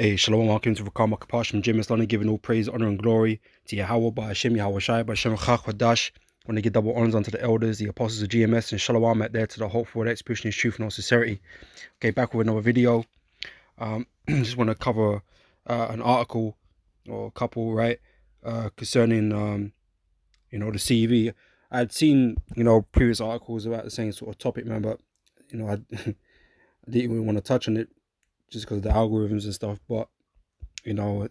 Hey, shalom, welcome to RakamAkapash from Jim Islani, giving all praise, honor, and glory to Yahweh, by Hashem, Yahweh Shai, by Hashem Chachwadash. Want to give double honors unto the elders, the apostles of GMS, and shalom out there to the hope for the execution is truth and all sincerity. Okay, back with another video. Just want to cover an article or a couple, right, concerning, the CV. I'd seen, previous articles about the same sort of topic, man, but, I didn't even want to touch on it just because of the algorithms and stuff, but, I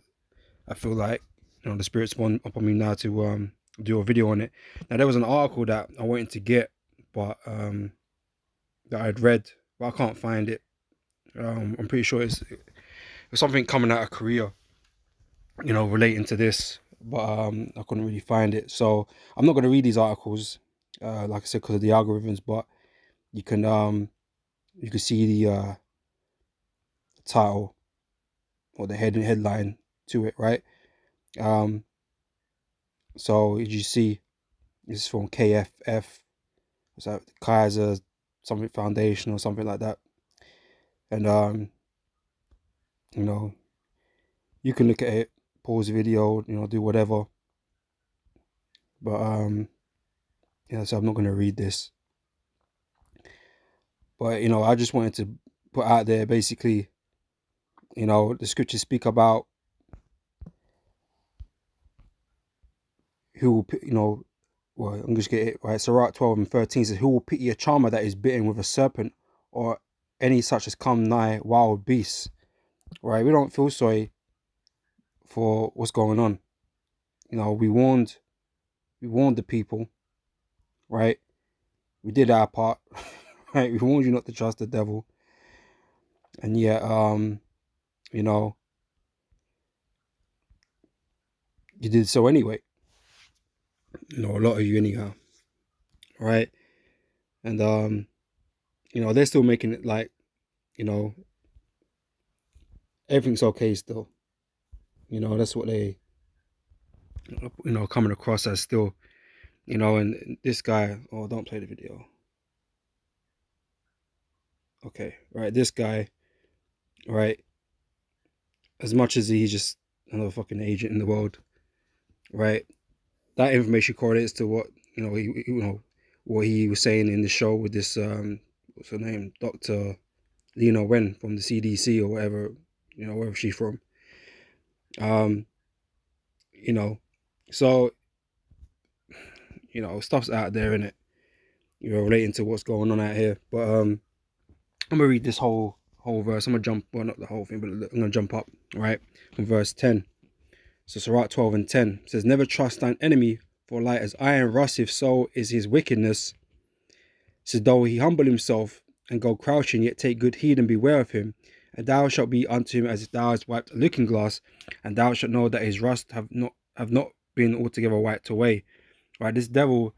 feel like the spirit's upon me now to do a video on it. Now there was an article that I wanted to get, but that I'd read, but I can't find it. I'm pretty sure it's something coming out of Korea, relating to this, but I couldn't really find it. So I'm not going to read these articles, like I said, because of the algorithms. But you can see the title or the headline to it, right? So as you see, this is from KFF. It's like Kaiser something Foundation or something like that. And you can look at it, pause the video, do whatever. But yeah, so I'm not gonna read this. But I just wanted to put out there basically, the scriptures speak about who will, well, I'm just get it right. Sirach 12:13 says, "Who will pity a charmer that is bitten with a serpent, or any such as come nigh wild beasts?" Right? We don't feel sorry for what's going on. We warned the people, right? We did our part, right? We warned you not to trust the devil, and yet, you did so anyway. A lot of you anyhow, right? And they're still making it like, everything's okay still. That's what they, coming across as still, and this guy. Oh, don't play the video. Okay, right. This guy, right? As much as he's just another fucking agent in the world, right? That information correlates to what what he was saying in the show with this what's her name, Dr. Lena Wen from the CDC or whatever, wherever she's from. Um, so stuff's out there in it, relating to what's going on out here. But I'm gonna read this whole verse. I'm gonna jump, well, not the whole thing, but I'm gonna jump up, right, from verse 10. So Sirach 12:10 says, "Never trust thine enemy, for light as iron rusteth, so is his wickedness. So though he humble himself and go crouching, yet take good heed and beware of him. And thou shalt be unto him as if thou hast wiped a looking glass, and thou shalt know that his rust have not been altogether wiped away." Right, this devil,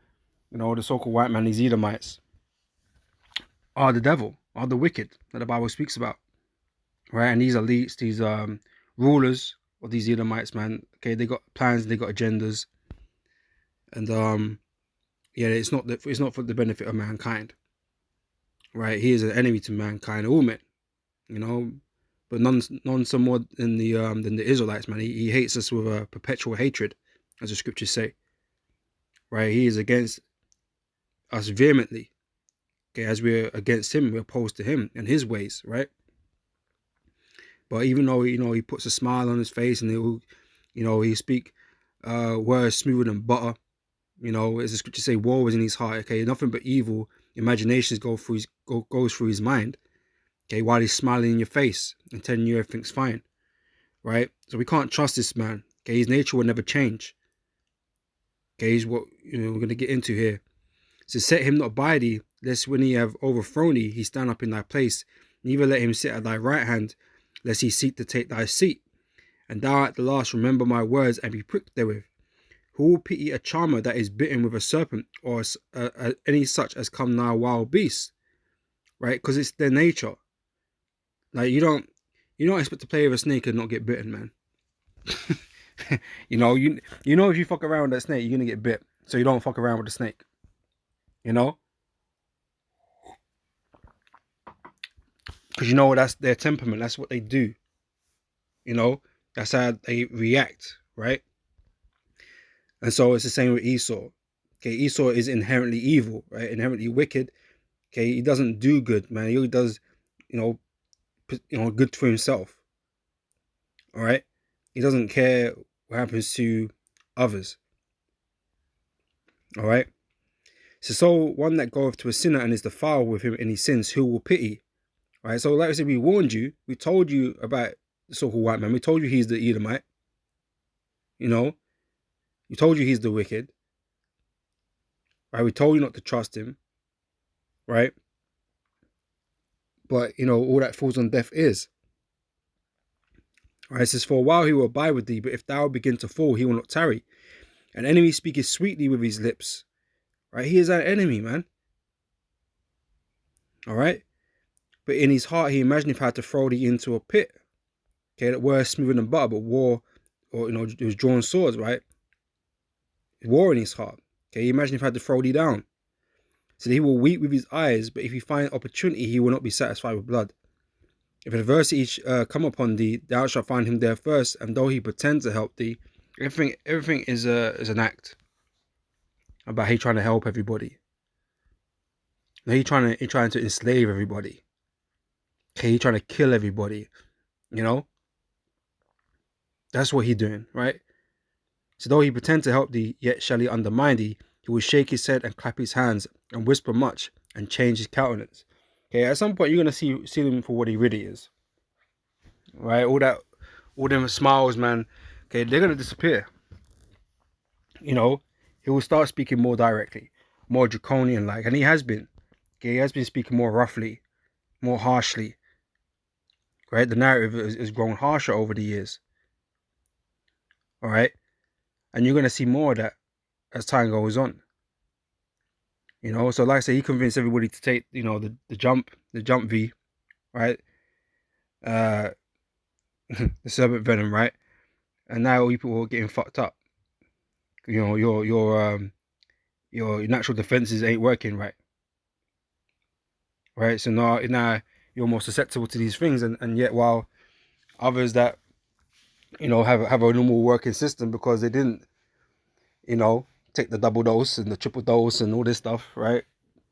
the so-called white man, these Edomites, are the devil, are the wicked that the Bible speaks about. Right, and these elites, these rulers of these Edomites, man, okay, they got plans, they got agendas, and yeah, it's not for the benefit of mankind. Right, he is an enemy to mankind, all men, but none some more than the Israelites, man. He hates us with a perpetual hatred, as the scriptures say. Right, he is against us vehemently. Okay, as we're against him, we're opposed to him and his ways, right? But even though he puts a smile on his face and he speak words smoother than butter, as the scriptures say, war is in his heart. Okay, nothing but evil imaginations goes through his mind. Okay, while he's smiling in your face and telling you everything's fine, right? So we can't trust this man. Okay, his nature will never change. Okay, he's what we're gonna get into here. So set him not by thee, lest when he have overthrown thee, he stand up in thy place. Neither let him sit at thy right hand, lest he seek to take thy seat. And thou at the last remember my words and be pricked therewith. Who will pity a charmer that is bitten with a serpent, or any such as come nigh wild beasts? Right, because it's their nature. Like you don't expect to play with a snake and not get bitten, man. If you fuck around with that snake, you're gonna get bit. So you don't fuck around with the snake. Because that's their temperament. That's what they do. You know, that's how they react, right? And so it's the same with Esau. Okay, Esau is inherently evil, right? Inherently wicked. Okay, he doesn't do good, man. He only does, you know, good for himself. All right, he doesn't care what happens to others. All right. So one that goeth to a sinner and is defiled with him and he sins, who will pity? All right. So like I said, we warned you. We told you about the so-called white man. We told you he's the Edomite. You know, we told you he's the wicked. Right. We told you not to trust him. Right. But all that falls on deaf ears. Right. It says, for a while he will abide with thee, but if thou begin to fall, he will not tarry. An enemy speaketh sweetly with his lips. Right. He is our enemy, man. All right. But in his heart he imagineth how to throw thee into a pit. Okay, that were smoother than butter, but war, or it was drawn swords, right? War in his heart. Okay, imagine if he had to throw thee down. So he will weep with his eyes, but if he find opportunity, he will not be satisfied with blood. If adversity come upon thee, thou shalt find him there first, and though he pretend to help thee, everything is an act about he trying to help everybody. He trying to enslave everybody. Okay, he trying to kill everybody. That's what he doing, right? So though he pretend to help thee, yet shall he undermine thee. He will shake his head and clap his hands and whisper much and change his countenance. Okay, at some point you're gonna see him for what he really is. Right? All them smiles, man. Okay, they're gonna disappear. He will start speaking more directly, more draconian like, and he has been. Okay, he has been speaking more roughly, more harshly. Right? The narrative has grown harsher over the years. All right, and you're gonna see more of that as time goes on. So like I said, he convinced everybody to take, the jump V, right? Uh, the serpent venom, right? And now people are getting fucked up. Your natural defenses ain't working right? So now you're more susceptible to these things, and yet while others that have a normal working system because they didn't take the double dose and the triple dose and all this stuff, right?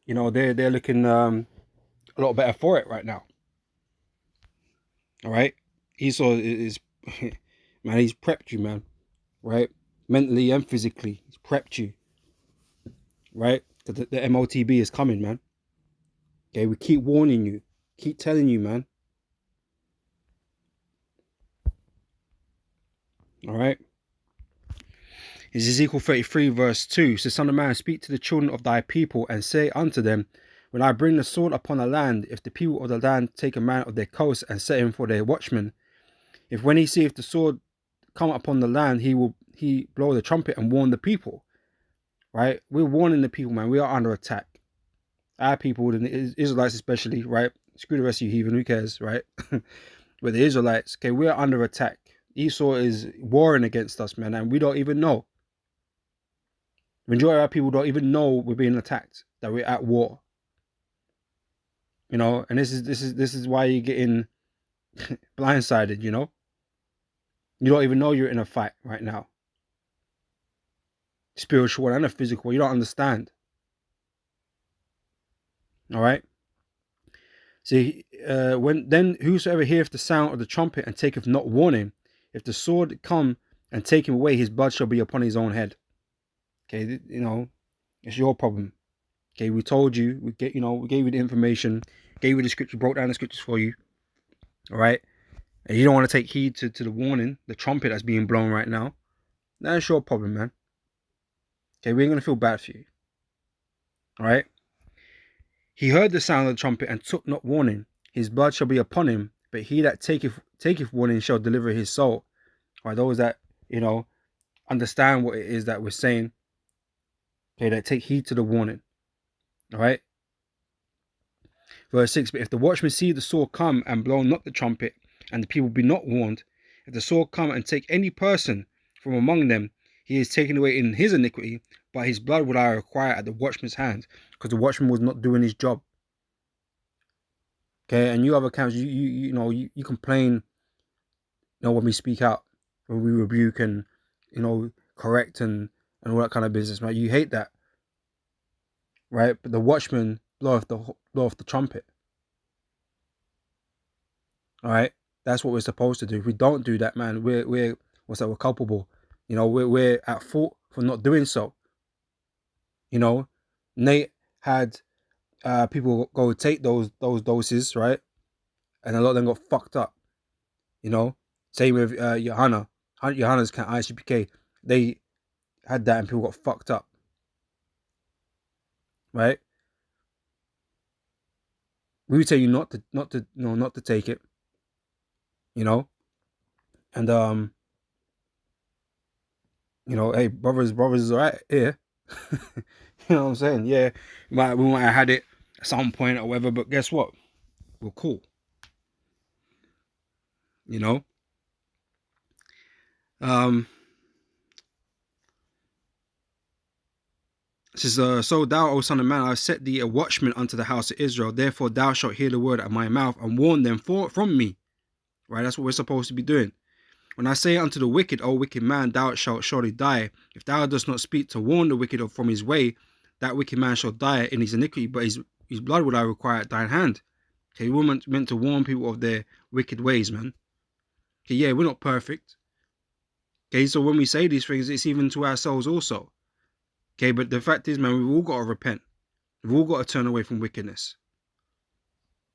They're looking a lot better for it right now. All right, Esau is man, he's prepped you, man, right? Mentally and physically, he's prepped you, right? The MOTB is coming, man. Okay, we keep warning you, keep telling you, man. All right. It's Ezekiel 33 verse 2. So, son of man, speak to the children of thy people and say unto them, when I bring the sword upon a land, if the people of the land take a man of their coast and set him for their watchman, if when he seeth the sword come upon the land, he blow the trumpet and warn the people. Right? We're warning the people, man. We are under attack. Our people, the Israelites especially, right? Screw the rest of you heathen, who cares, right? But the Israelites, okay, we're under attack. Esau is warring against us, man, and we don't even know. The majority of our people don't even know we're being attacked, that we're at war. And this is why you're getting blindsided, You don't even know you're in a fight right now. Spiritual and a physical. You don't understand. All right. See, then whosoever heareth the sound of the trumpet and taketh not warning, if the sword come and take him away, his blood shall be upon his own head. Okay, it's your problem. Okay, we told you, we gave you the information, gave you the scripture, broke down the scriptures for you. All right, and you don't want to take heed to the warning, the trumpet that's being blown right now. That's your problem, man. Okay, we ain't gonna feel bad for you. All right. He heard the sound of the trumpet and took not warning. His blood shall be upon him, but he that taketh warning shall deliver his soul. All right, those that understand what it is that we're saying. Okay, that take heed to the warning. All right. Verse 6, but if the watchman see the sword come and blow not the trumpet, and the people be not warned, if the sword come and take any person from among them, he is taken away in his iniquity, but his blood would I require at the watchman's hand, because the watchman was not doing his job. Okay, and you other camps, you complain You know, when we speak out, when we rebuke and, you know, correct and all that kind of business, man. You hate that, right? But the watchmen blow off the trumpet. All right, that's what we're supposed to do. If we don't do that, man, we're what's that? We're culpable. You know, we're at fault for not doing so. You know, Nate had people go take those doses, right? And a lot of them got fucked up. You know, same with Johanna. Johanna's ICPK. They had that and people got fucked up, right? We would tell you not to take it, you know, and you know, hey, brothers is alright here. You know what I'm saying? Yeah, we might have had it at some point or whatever, but guess what? We're cool, you know. Um, This is so thou, O son of man, I have set thee a watchman unto the house of Israel. Therefore thou shalt hear the word at my mouth and warn them from me. Right? That's what we're supposed to be doing. When I say unto the wicked, O wicked man, thou shalt surely die. If thou dost not speak to warn the wicked from his way, that wicked man shall die in his iniquity, but his blood will I require at thine hand. Okay, we're meant to warn people of their wicked ways, man. Okay, yeah, we're not perfect. Okay, so when we say these things, it's even to ourselves also. Okay, but the fact is, man, we've all got to repent. We've all got to turn away from wickedness.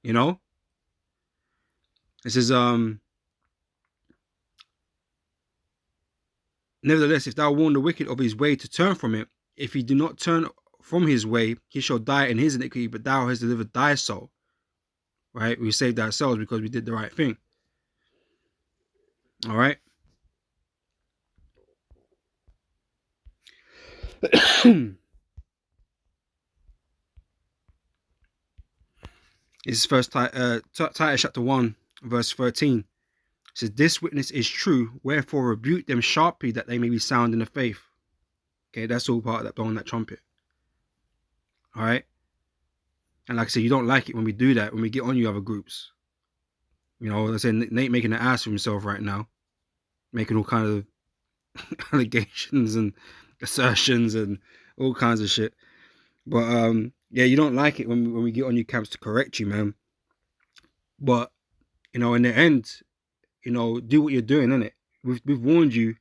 You know? It says, nevertheless, if thou warn the wicked of his way to turn from it, if he do not turn from his way, he shall die in his iniquity, but thou hast delivered thy soul. Right? We saved ourselves because we did the right thing. All right? This is first Titus chapter 1, verse 13. It says, this witness is true, wherefore rebuke them sharply that they may be sound in the faith. Okay, that's all part of that blowing that trumpet. All right? And like I said, you don't like it when we do that, when we get on you other groups. You know, let's say Nate making an ass of himself right now, making all kind of allegations and assertions and all kinds of shit. But yeah, you don't like it when we get on your camps to correct you, man. But you know, in the end, you know, do what you're doing, innit? We've warned you.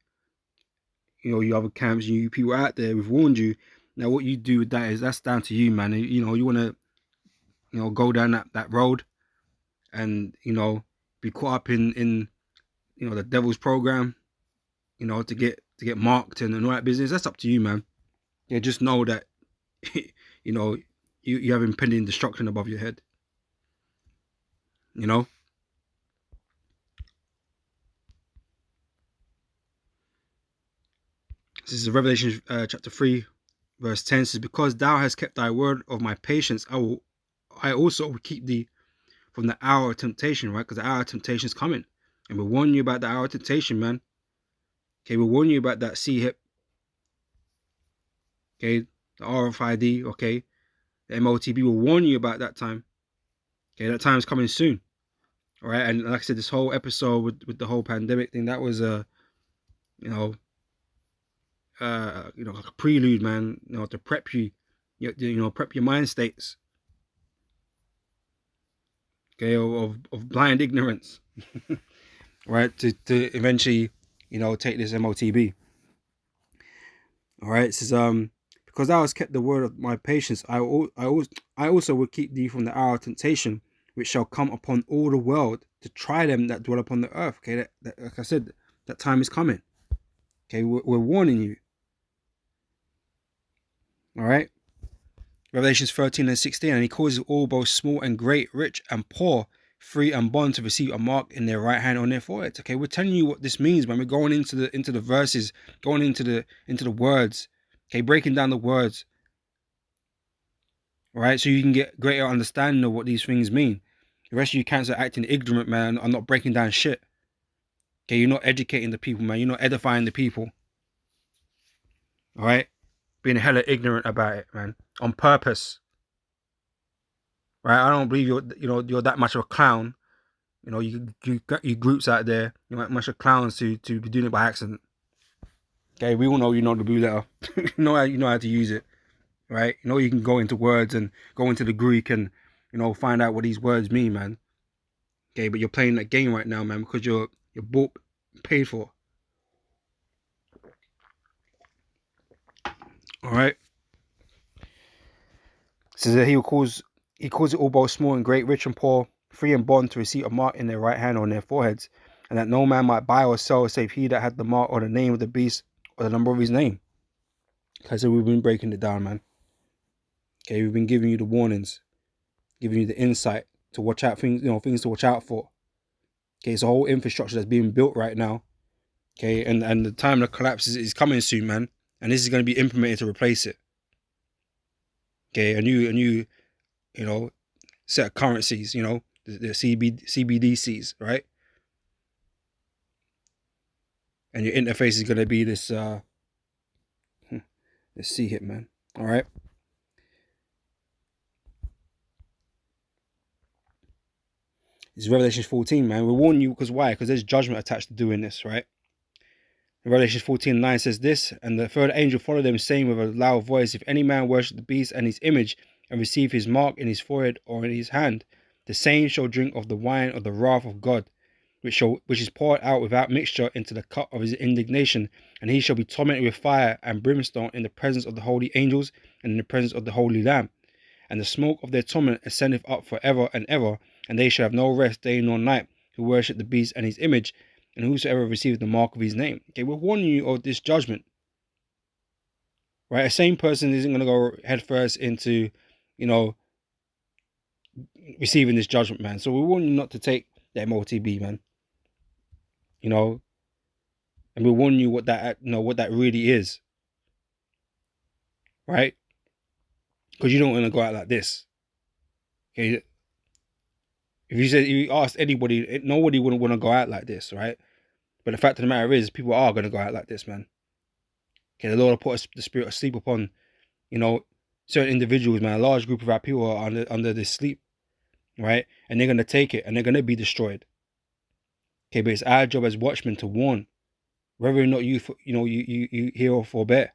You know, you other camps, you people out there, we've warned you. Now, what you do with that is that's down to you, man. You know, you want to, you know, go down that road, and you know, be caught up in you know the devil's program. You know, to get marked and all that business. That's up to you, man. Yeah, just know that you know you have impending destruction above your head. You know. This is Revelation chapter 3, verse 10. It says, because thou hast kept thy word of my patience, I also will keep thee from the hour of temptation, right? Because the hour of temptation is coming. And we'll warn you about the hour of temptation, man. Okay, we'll warn you about that C-hip. Okay, the RFID, okay, the MOTB will warn you about that time. Okay, that time is coming soon. All right, and like I said, this whole episode with the whole pandemic thing, that was a, you know, like a prelude, man. You know, to prep you know, prep your mind states. Okay, of blind ignorance, right? To eventually, you know, take this MOTB. All right, it says because thou hast kept the word of my patience, I also will keep thee from the hour of temptation, which shall come upon all the world to try them that dwell upon the earth. Okay, that like I said, that time is coming. Okay, we're warning you. All right. Revelations 13 and 16, and he causes all, both small and great, rich and poor, free and bond, to receive a mark in their right hand on their foreheads. Okay, we're telling you what this means when we're going into the verses, going into the words. Okay, breaking down the words. All right, so you can get greater understanding of what these things mean. The rest of you cats are acting ignorant, man. I'm not breaking down shit. Okay, you're not educating the people, man. You're not edifying the people. All right, being hella ignorant about it, man, on purpose. Right, I don't believe you're that much of a clown You know, you got your groups out there, you might bunch of clowns to be doing it by accident. Okay, we all know you know the blue letter. You know how to use it, right? You know you can go into words and go into the Greek and find out what these words mean, man. Okay, but you're playing that game right now, man, because you're bought, paid for. All right. So that he calls it all both small and great, rich and poor, free and bond to receive a mark in their right hand or on their foreheads, and that no man might buy or sell save he that had the mark or the name of the beast or the number of his name. Okay, so we've been breaking it down, man. Okay, we've been giving you the warnings, giving you the insight to watch out, things to watch out for. Okay, it's a whole infrastructure that's being built right now. Okay, and the time of collapse is coming soon, man. And this is going to be implemented to replace it. Okay, a new set of currencies, the CBDCs, right? And your interface is going to be this this C hit, man. All right. It's Revelation 14, man. We warn you because why? Because there's judgment attached to doing this, right? Revelation 14:9 says this, and the third angel followed them, saying with a loud voice, if any man worship the beast and his image, and receive his mark in his forehead or in his hand, the same shall drink of the wine of the wrath of God, which is poured out without mixture into the cup of his indignation, and he shall be tormented with fire and brimstone in the presence of the holy angels and in the presence of the holy Lamb. And the smoke of their torment ascendeth up for ever and ever, and they shall have no rest day nor night, who worship the beast and his image, and whosoever receives the mark of his name. Okay, we're warning you of this judgment. Right? A sane person isn't going to go headfirst into, receiving this judgment, man. So we warn you not to take the MOTB, man. And we warn you what that really is. Right? Because you don't want to go out like this. Okay. If you asked anybody, nobody wouldn't want to go out like this, right? But the fact of the matter is, people are going to go out like this, man. Okay, the Lord will put the spirit of sleep upon, certain individuals, man. A large group of our people are under this sleep, right? And they're going to take it and they're going to be destroyed. Okay, but it's our job as watchmen to warn, whether or not you hear or forbear,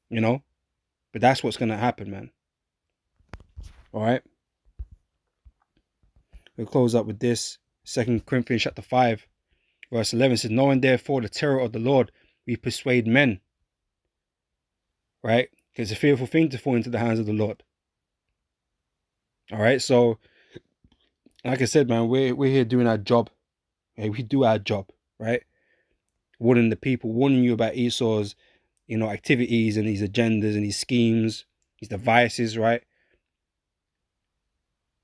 But that's what's going to happen, man. All right. We'll close up with this. 2 Corinthians chapter 5, verse 11 says, knowing therefore the terror of the Lord, we persuade men. Right? Because it's a fearful thing to fall into the hands of the Lord. All right. So, like I said, man, we're here doing our job. Okay? We do our job, right? Warning the people, warning you about Esau's, activities and these agendas and these schemes, these devices, right?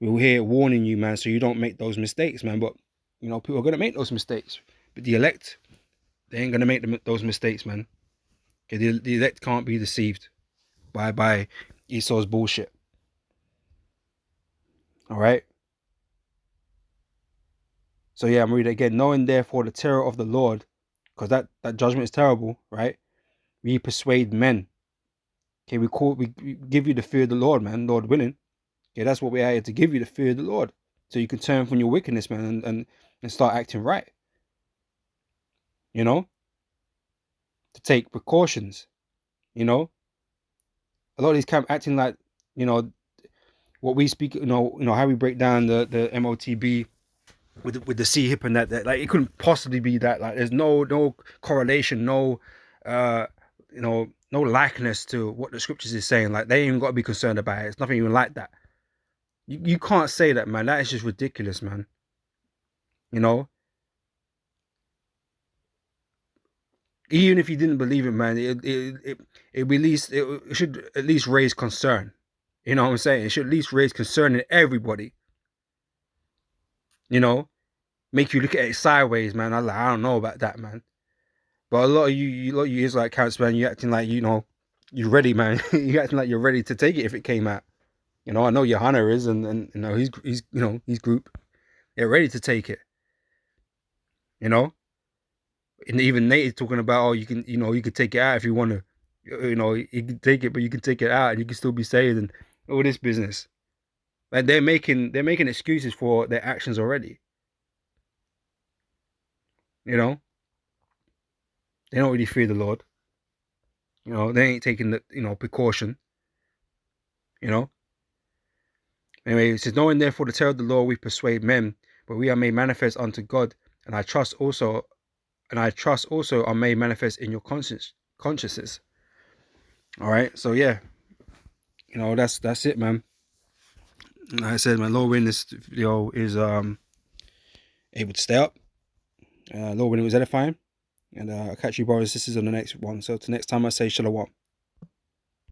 We're here warning you, man, so you don't make those mistakes, man. But, people are going to make those mistakes. But the elect, they ain't going to make those mistakes, man. Okay, the elect can't be deceived by Esau's bullshit. All right? So, yeah, I'm reading it again. Knowing, therefore, the terror of the Lord, because that judgment is terrible, right? We persuade men. Okay, we give you the fear of the Lord, man, Lord willing. Okay, that's what we're here to give you, the fear of the Lord. So you can turn from your wickedness, man, and start acting right. To take precautions. A lot of these camp acting like, what we speak, how we break down the MOTB with the C hip and that like it couldn't possibly be that. Like there's no correlation, no no likeness to what the scriptures is saying. Like they ain't even got to be concerned about it. It's nothing even like that. You can't say that, man. That is just ridiculous, man. Even if you didn't believe it, man, it should at least raise concern. You know what I'm saying? It should at least raise concern in everybody. Make you look at it sideways, man. I don't know about that, man. But a lot of you Israelite counts, man, you acting like you're ready, man. You acting like you're ready to take it if it came out. I know Johanna is, and his group, they're ready to take it. And even Nate is talking about, oh, you can take it out if you want to. You can take it, but you can take it out and you can still be saved and all this business. Like they're making excuses for their actions already. You know, they don't really fear the Lord. You know, they ain't taking the precaution. You know. Anyway, it says, knowing therefore the terror of the Lord, we persuade men, but we are made manifest unto God, and I trust also are made manifest in your consciences. All right, so yeah, that's it, man. Like I said, man, Lord willing, this video is able to stay up. Lord willing, it was edifying, and I'll catch you brothers and sisters on the next one. So till next time, I say shalom.